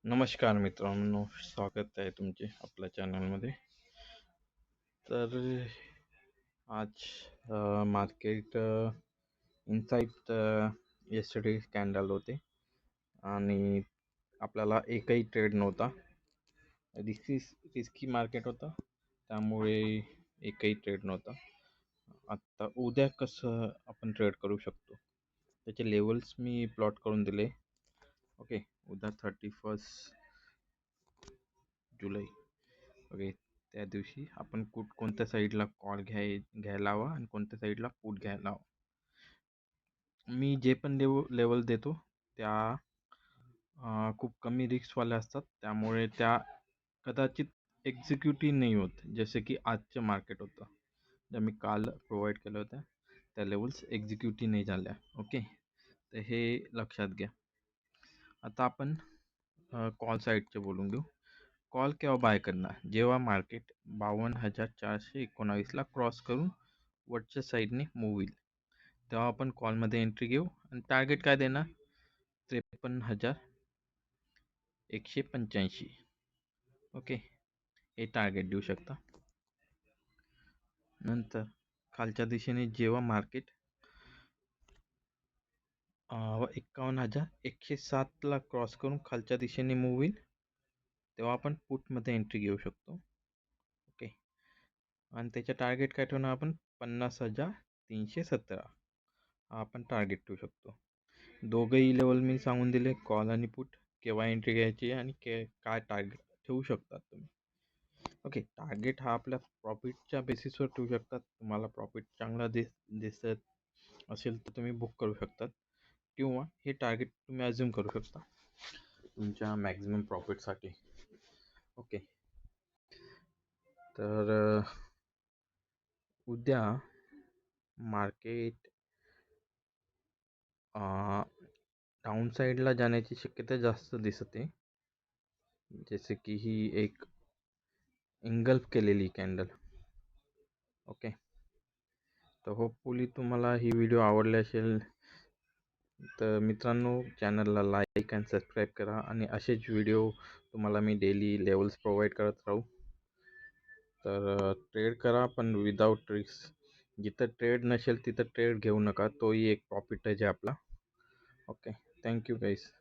नमस्कार मित्रांनो, स्वागत आहे तुमचे आपल्या चॅनलमध्ये. तर आज मार्केट इनसाइट येस्टरडे कॅन्डल होते आणि आपल्याला एकही ट्रेड नव्हता. रिस्की मार्केट होतं, त्यामुळे एकही ट्रेड नव्हता. आता उद्या कसं आपण ट्रेड करू शकतो त्याचे लेवल्स मी प्लॉट करून दिले. ओके, उद्या 31 जुलै. ओके, त्या दिवशी आपण कोणत्या साईडला कॉल घ्यायला हवा आणि कोणत्या साईडला पुट घ्यायला हवा. मी जे पण लेवल देतो त्या खूप कमी रिस्कवाल्या असतात, त्यामुळे त्या कदाचित एक्झिक्युटिव्ह नाही होत. जसे की आजचं मार्केट होतं, ज्या मी काल प्रोव्हाइड केलं होतं त्या लेवल्स एक्झिक्युटिव्ह नाही झाल्या. ओके, तर हे लक्षात घ्या. आता आपण कॉल साईडचे बोलून घेऊ. कॉल केव्हा बाय करणार? जेव्हा मार्केट 52,419ला क्रॉस करून वरच्या साईडने मूव्ह होईल, तेव्हा आपण कॉलमध्ये एंट्री घेऊ आणि टार्गेट काय देणार? 53,185. ओके, हे टार्गेट देऊ शकता. नंतर खालच्या दिशेने जेव्हा मार्केट 51,107ला क्रॉस करून खालच्या दिशेने मूव्ह होईल, तेव्हा आपण पुटमध्ये एंट्री घेऊ शकतो. ओके, आणि त्याच्या टार्गेट काय ठेवणार आपण? 50,317 हा आपण टार्गेट ठेवू शकतो. दोघंही लेवल मी सांगून दिले, कॉल आणि पुट केव्हा एंट्री घ्यायची आणि काय टार्गेट ठेवू शकतात तुम्ही. ओके, टार्गेट हा आपल्या प्रॉफिटच्या बेसिसवर ठेवू शकतात. तुम्हाला प्रॉफिट चांगला दिसत असेल तर तुम्ही बुक करू शकतात, किंवा हे टार्गेट तुम्ही अज्युम करू शकता तुमच्या मॅक्झिमम प्रॉफिटसाठी. ओके, तर उद्या मार्केट डाऊन साईडला जाण्याची शक्यता जास्त दिसते, जसे की ही एक इंगल्फ केलेली कॅन्डल. ओके, तर होपफुली तुम्हाला ही व्हिडिओ आवडली असेल. तर मित्रांनो, चॅनलला लाईक अँड सबस्क्राईब करा आणि असेच व्हिडिओ तुम्हाला मी डेली लेवल्स प्रोव्हाइड करत राहू. तर ट्रेड करा, पण विदाऊट रिस्क. जिथं ट्रेड नसेल तिथं ट्रेड घेऊ नका, तोही एक प्रॉफिट आहे आपला. ओके, थँक्यू गाईस.